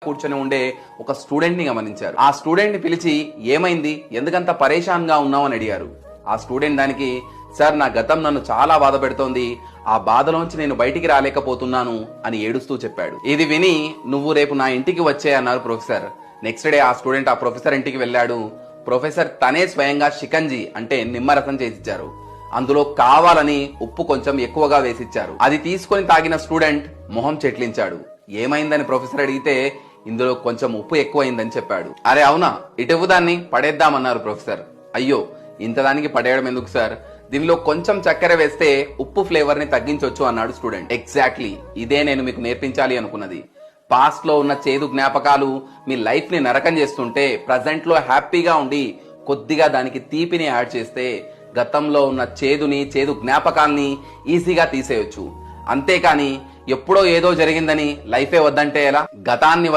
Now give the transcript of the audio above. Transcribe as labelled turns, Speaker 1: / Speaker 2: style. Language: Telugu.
Speaker 1: కూర్చొని ఉండే ఒక స్టూడెంట్ ని గమనించారు. ఆ స్టూడెంట్ ని పిలిచి ఏమైంది, ఎందుకంత పరేషాన్ గా ఉన్నావు అని అడిగారు. ఆ స్టూడెంట్ దానికి, సార్ నా గతం నన్ను చాలా బాధ పెడుతోంది, ఆ బాధలోంచి నేను బయటికి రాలేకపోతున్నాను అని ఏడుస్తూ చెప్పాడు. ఇది విని నువ్వు రేపు నా ఇంటికి వచ్చే అన్నారు ప్రొఫెసర్. నెక్స్ట్ డే ఆ స్టూడెంట్ ఆ ప్రొఫెసర్ ఇంటికి వెళ్ళాడు. ప్రొఫెసర్ తనే స్వయంగా షికంజీ అంటే నిమ్మరసం చేసిచ్చారు. అందులో కావాలని ఉప్పు కొంచెం ఎక్కువగా వేసిచ్చారు. అది తీసుకొని తాగిన స్టూడెంట్ మొహం చెట్లించాడు. ఏమైందని ప్రొఫెసర్ అడిగితే ఇందులో కొంచెం ఉప్పు ఎక్కువైందని చెప్పాడు. అరే అవునా, ఇటువు దాన్ని పడేద్దామన్నారు ప్రొఫెసర్. అయ్యో ఇంత దానికి పడేయడం ఎందుకు సార్, దీనిలో కొంచెం చక్కెర వేస్తే ఉప్పు ఫ్లేవర్ ని తగ్గించొచ్చు అన్నాడు స్టూడెంట్. ఎగ్జాక్ట్లీ ఇదే నేను మీకు నేర్పించాలి అనుకున్నది. పాస్ట్ లో ఉన్న చేదు జ్ఞాపకాలు మీ లైఫ్ ని నరకం చేస్తుంటే ప్రజెంట్ లో హ్యాపీగా ఉండి కొద్దిగా దానికి తీపిని యాడ్ చేస్తే గతంలో ఉన్న చేదు జ్ఞాపకాల్ని ఈజీగా తీసేయొచ్చు. అంతేకాని ఎప్పుడో ఏదో జరిగిందని లైఫే వద్దంటే ఎలా? గతాన్ని